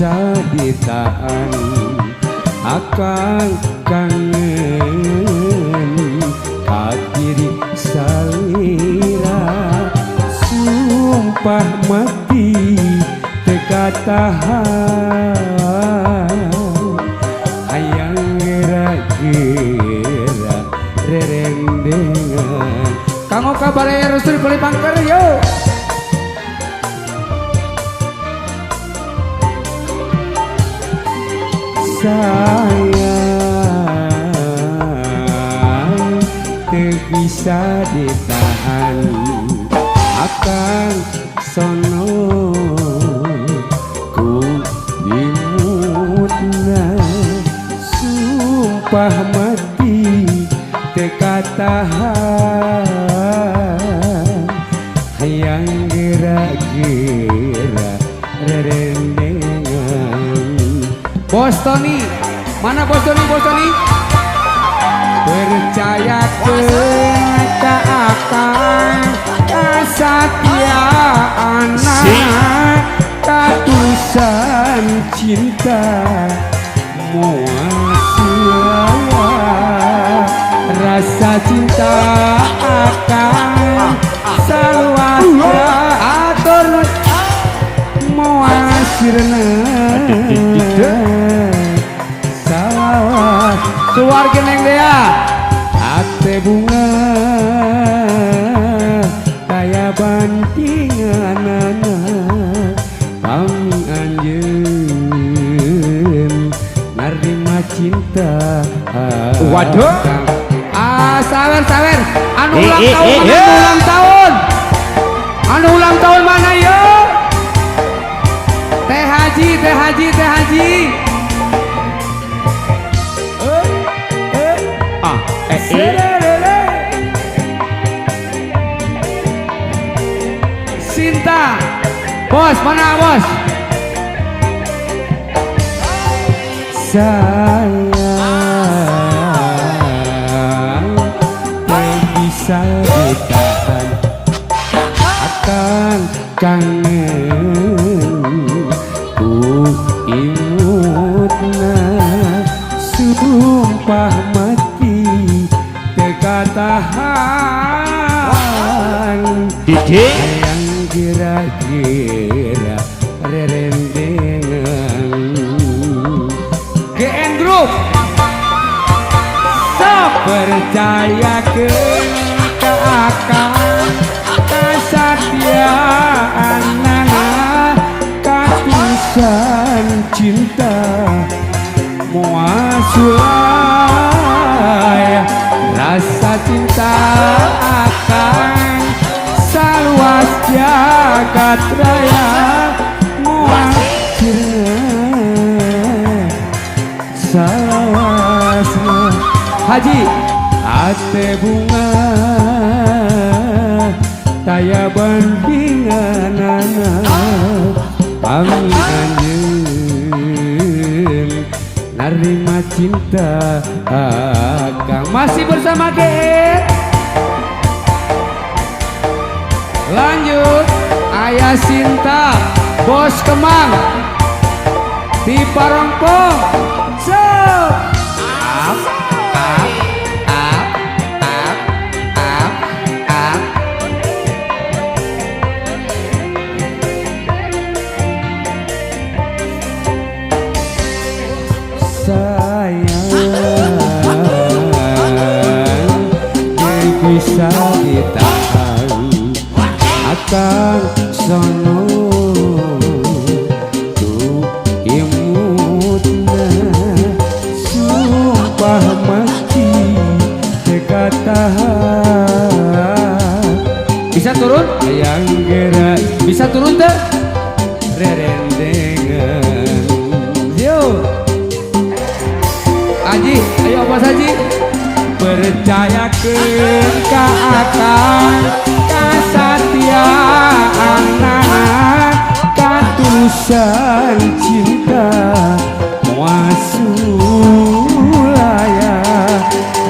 bisa ditahan akan kangen diri salira sumpah mati teka tahan hayang gera-gera rerendengan kanggo kabaraya Rusuli Kuli Pangker yo sayang bisa ditahan akan sono ku dimutna sumpah mati teka tahan hayang gera-gera rerendengan Bos Tony mana Bos Tony percaya tak akan kesatiaan ketulusan cinta muasila rasa cinta akan selalu atur muasirna sawah keluarga neng dia ate bunga kaya bantinganana kami anjeun narima cinta waduh sawer anu ulang tahun mana yo teh haji Sinta bos mana bos sayang tak bisa ditahan akan kangen ku imutna sumpah mati teka tahan yang kira-kira rerendengan GN Group so percaya ke akan kesatiaan ketulusan cinta muasulai rasa cinta akan saluas jagat raya muasirna saluas haji ate bunga taya bandinganana kami anjeun narima cinta akang masih bersama GE lanjut Ayah Sinta Bos Kemang di Parongpong so bisa ditahan akan sono tu imutna sumpah mati teka tahan bisa turun yang gerak bisa turun tak rerendengan yo Haji ayo Bos Haji percaya ke akan kesatiaan ketulusan cinta muasulaya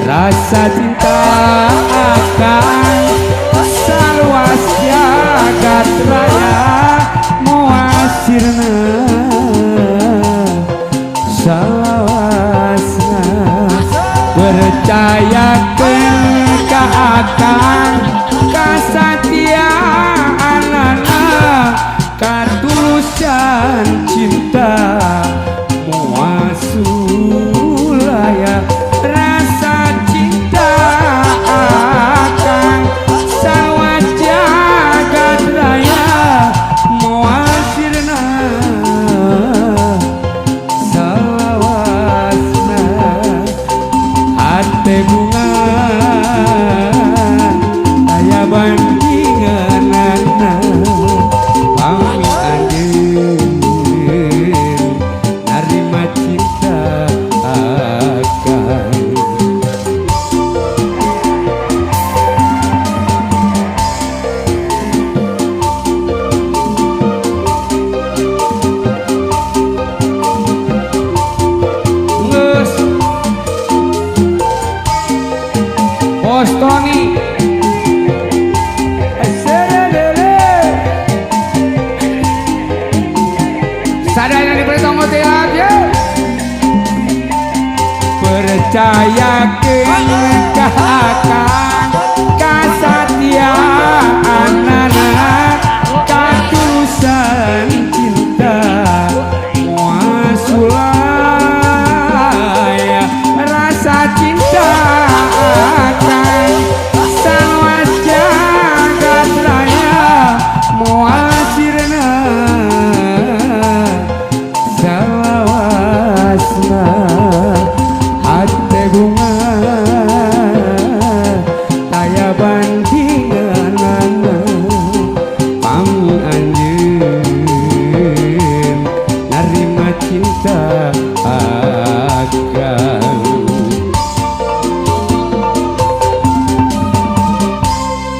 rasa cinta akan saluas jagat raya muasirna salawasna percayakeun ka akang kasatiaanana katulusan cinta moal sulaya rasa cinta akang sarwa jagat raya moal sirna salawasna hate bunga aya bandinganana pami anjeun narima cinta akang geus Bos Tony sadaya diperhitung tiap ya percayakeun ka akang